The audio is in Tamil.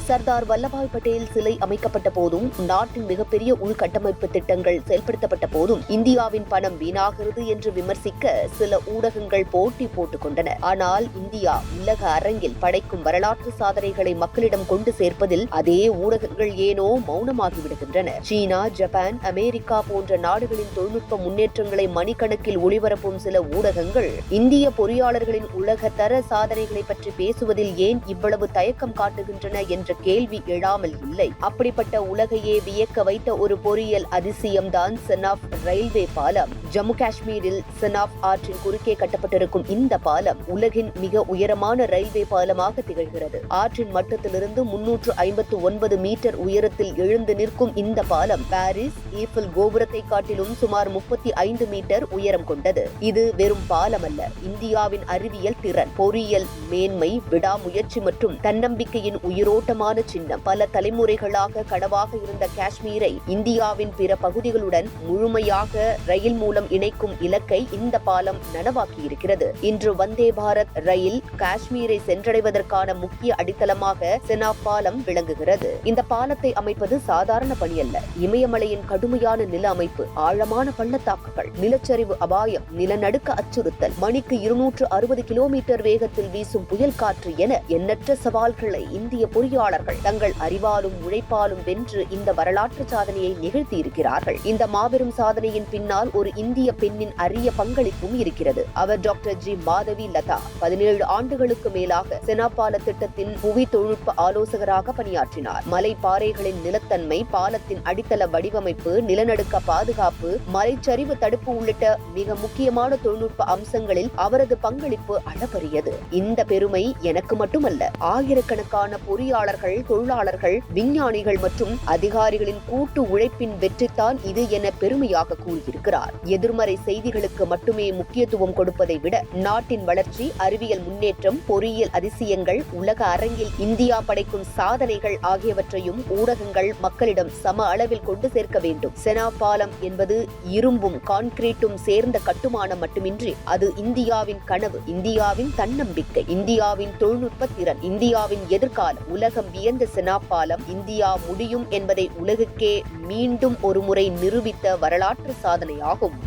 சர்தார் வல்லபாய் பட்டேல் சிலை அமைக்கப்பட்ட போதும், நாட்டின் மிகப்பெரிய உள்கட்டமைப்பு திட்டங்கள் செயல்படுத்தப்பட்ட போதும் இந்தியாவின் பணம் வீணாகிறது என்று விமர்சிக்க சில ஊடகங்கள் போட்டி போட்டுக் கொண்டன. ஆனால் இந்தியா உலக அரங்கில் படைக்கும் வரலாற்று சாதனைகளை மக்களிடம் கொண்டு சேர்ப்பதில் அதே ஊடகங்கள் ஏனோ மௌனமாகிவிடுகின்றன. சீனா, ஜப்பான், அமெரிக்கா போன்ற நாடுகளின் தொழில்நுட்ப முன்னேற்றங்களை மணிக்கணக்கில் ஒளிபரப்பும் சில ஊடகங்கள் இந்திய பொறியாளர்களின் உலகத்தர சாதனைகளை பற்றி பேசுவதில் ஏன் இவ்வளவு தயக்கம் காட்டுகின்றன என்ற கேள்வி எழாமல் இல்லை. அப்படிப்பட்ட உலகையே வியக்க வைத்த ஒரு பொறியியல் அதிசயம்தான் செனாப் ரயில்வே பாலம். ஜம்மு காஷ்மீரில் செனாப் ஆற்றின் குறுக்கே கட்டப்பட்டிருக்கும் இந்த பாலம் உலகின் மிக உயரமான ரயில்வே பாலமாக திகழ்கிறது. ஆற்றின் மட்டத்திலிருந்து 359 மீட்டர் உயரத்தில் எழுந்து நிற்கும் இந்த பாலம் பாரிஸ் ஈஃபில் கோபுரத்தை காட்டிலும் சுமார் 35 மீட்டர் உயரம் கொண்டது. இது வெறும் பாலம் அல்ல, இந்தியாவின் அறிவியல் திறன், பொறியியல் மேன்மை, விடாமுயற்சி மற்றும் தன்னம்பிக்கையின் உயிரோட்டமான சின்னம். பல தலைமுறைகளாக கனவாக இருந்த காஷ்மீரை இந்தியாவின் பிற பகுதிகளுடன் முழுமையாக ரயில் மூலம் இணைக்கும் இலக்கை இந்த பாலம் நனவாக்கியிருக்கிறது. இன்று வந்தே பாரத் ரயில் காஷ்மீரை சென்றடைவதற்கான முக்கிய அடித்தளமாக செனாப் பாலம் விளங்குகிறது. இந்த பாலத்தை அமைப்பது சாதாரண பணி அல்ல. இமயமலையின் கடுமையான நில அமைப்பு, ஆழமான பள்ளத்தாக்குகள், நிலச்சரிவு அபாயம், நிலநடுக்க அச்சுறுத்தல், மணிக்கு 260 கிலோமீட்டர் வேகத்தில் வீசும் புயல் காற்று என எண்ணற்ற சவால்களை இந்திய பொறியாளர்கள் தங்கள் அறிவாலும் உழைப்பாலும் வென்று இந்த வரலாற்று சாதனையை நிகழ்த்தியிருக்கிறார்கள். இந்த மாபெரும் சாதனையின் பின்னால் ஒரு இந்திய பெண்ணின் அரிய பங்களிப்பும் இருக்கிறது. அவர் டாக்டர் ஜி மாதவி லதா. 17 ஆண்டுகளுக்கு மேலாக செனாப் பால திட்டத்தின் புவி தொழில்நுட்ப ஆலோசகராக பணியாற்றினார். மலை பாறைகளின் நிலத்தன்மை, பாலத்தின் அடித்தள வடிவமைப்பு, நிலநடுக்க பாதுகாப்பு, மலைச்சரிவு தடுப்பு உள்ளிட்ட மிக முக்கியமான தொழில்நுட்ப அம்சங்களில் அவரது பங்களிப்பு அளப்பரியது. இந்த பெருமை எனக்கு மட்டுமல்ல, ஆயிரக்கணக்கான பொறியாளர்கள், தொழிலாளர்கள், விஞ்ஞானிகள் மற்றும் அதிகாரிகளின் கூட்டு உழைப்பின் வெற்றித்தான் இது என பெருமையாக கூறியிருக்கிறார். எதிர்மறை செய்திகளுக்கு மட்டுமே முக்கியத்துவம் கொடுப்பதை விட நாட்டின் வளர்ச்சி, அறிவியல் முன்னேற்றம், பொறியியல் அதிசயங்கள், உலக அரங்கில் இந்தியா படைக்கும் சாதனைகள் ஆகியவற்றையும் ஊடகங்கள் மக்களிடம் சம அளவில் கொண்டு சேர்க்க வேண்டும். செனாப் பாலம் என்பது இரும்பும் கான்கிரீட்டும் சேர்ந்த கட்டுமானம் மட்டுமின்றி அது இந்தியாவின் கனவு, இந்தியாவின் தன்னம்பிக்கை, இந்தியாவின் தொழில்நுட்ப திறன், இந்தியாவின் எதிர்காலம். உலகம் வியந்த செனாப் பாலம் இந்தியா முடியும் என்பதை உலகுக்கே மீண்டும் ஒருமுறை நிரூபித்த வரலாற்று சாதனையாகும்.